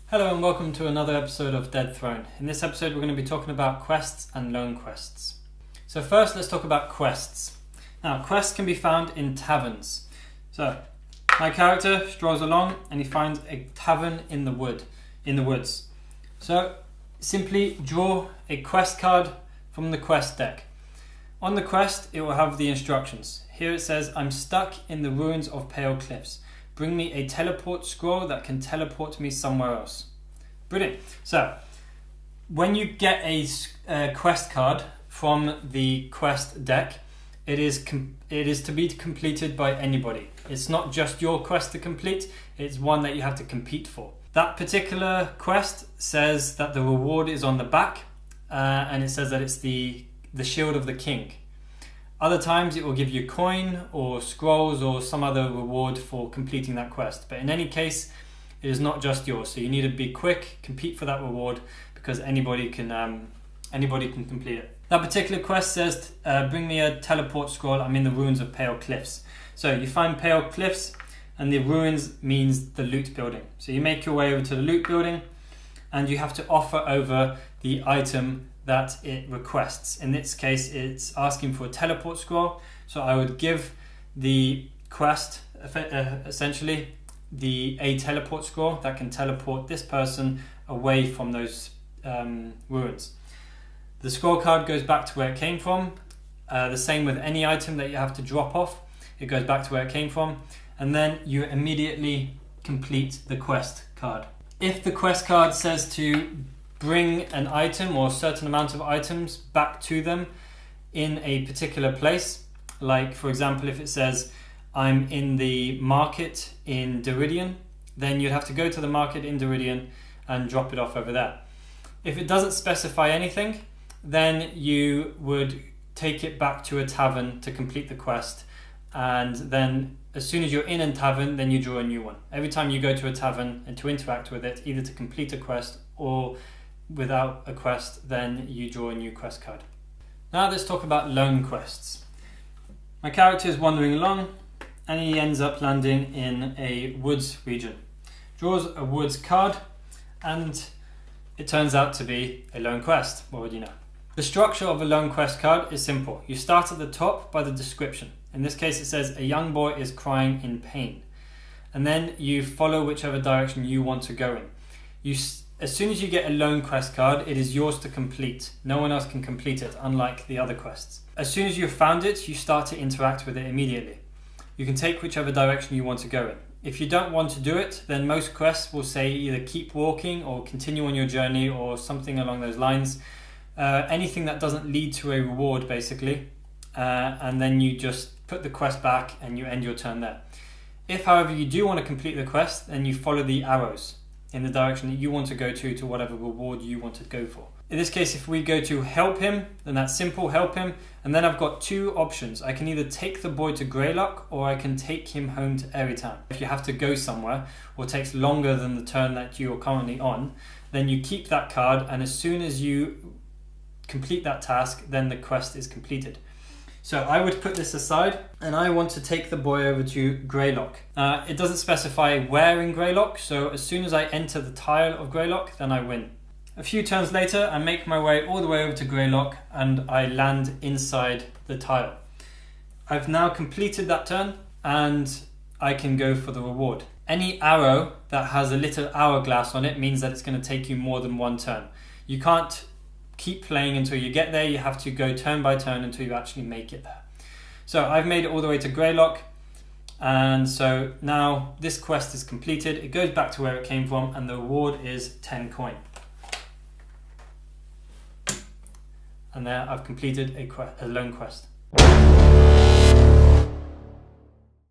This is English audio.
Hello and welcome to another episode of Dead Throne. In this episode we're going to be talking about quests and lone quests. So first let's talk about quests. Now quests can be found in taverns. So my character strolls along and he finds a tavern in the woods. So simply draw a quest card from the quest deck. On the quest it will have the instructions. Here it says, I'm stuck in the ruins of Pale Cliffs. Bring me a teleport scroll that can teleport me somewhere else. Brilliant. So, when you get a quest card from the quest deck, it is to be completed by anybody. It's not just your quest to complete, it's one that you have to compete for. That particular quest says that the reward is on the back, and it says that it's the Shield of the King. Other times it will give you coin or scrolls or some other reward for completing that quest. But in any case, it is not just yours. So you need to be quick, compete for that reward because anybody can complete it. That particular quest says, bring me a teleport scroll. I'm in the ruins of Pale Cliffs. So you find Pale Cliffs and the ruins means the loot building. So you make your way over to the loot building and you have to offer over the item that it requests. In this case, it's asking for a teleport scroll. So I would give the quest essentially a teleport scroll that can teleport this person away from those ruins. The scroll card goes back to where it came from. The same with any item that you have to drop off. It goes back to where it came from. And then you immediately complete the quest card. If the quest card says to bring an item or a certain amount of items back to them in a particular place, like for example if it says I'm in the market in Deridion, then you'd have to go to the market in Deridion and drop it off over there. If it doesn't specify anything, then you would take it back to a tavern to complete the quest, and then as soon as you're in a tavern, then you draw a new one. Every time you go to a tavern and to interact with it, either to complete a quest or without a quest, then you draw a new quest card. Now let's talk about lone quests. My character is wandering along and he ends up landing in a woods region. Draws a woods card and it turns out to be a lone quest. What would you know? The structure of a lone quest card is simple. You start at the top by the description. In this case it says a young boy is crying in pain. And then you follow whichever direction you want to go in. As soon as you get a lone quest card, it is yours to complete. No one else can complete it, unlike the other quests. As soon as you've found it, you start to interact with it immediately. You can take whichever direction you want to go in. If you don't want to do it, then most quests will say either keep walking or continue on your journey or something along those lines. Anything that doesn't lead to a reward, basically. And then you just put the quest back and you end your turn there. If, however, you do want to complete the quest, then you follow the arrows in the direction that you want to go to whatever reward you want to go for. In this case, if we go to help him, then that's simple, help him. And then I've got two options. I can either take the boy to Greylock or I can take him home to Erytan. If you have to go somewhere or takes longer than the turn that you're currently on, then you keep that card, and as soon as you complete that task, then the quest is completed. So I would put this aside and I want to take the boy over to Greylock. It doesn't specify where in Greylock, so as soon as I enter the tile of Greylock, then I win. A few turns later, I make my way all the way over to Greylock and I land inside the tile. I've now completed that turn and I can go for the reward. Any arrow that has a little hourglass on it means that it's going to take you more than one turn. You can't keep playing until you get there. You have to go turn by turn until you actually make it there. So I've made it all the way to Greylock, and so now this quest is completed. It goes back to where it came from and the reward is 10 coin. And there I've completed a lone quest.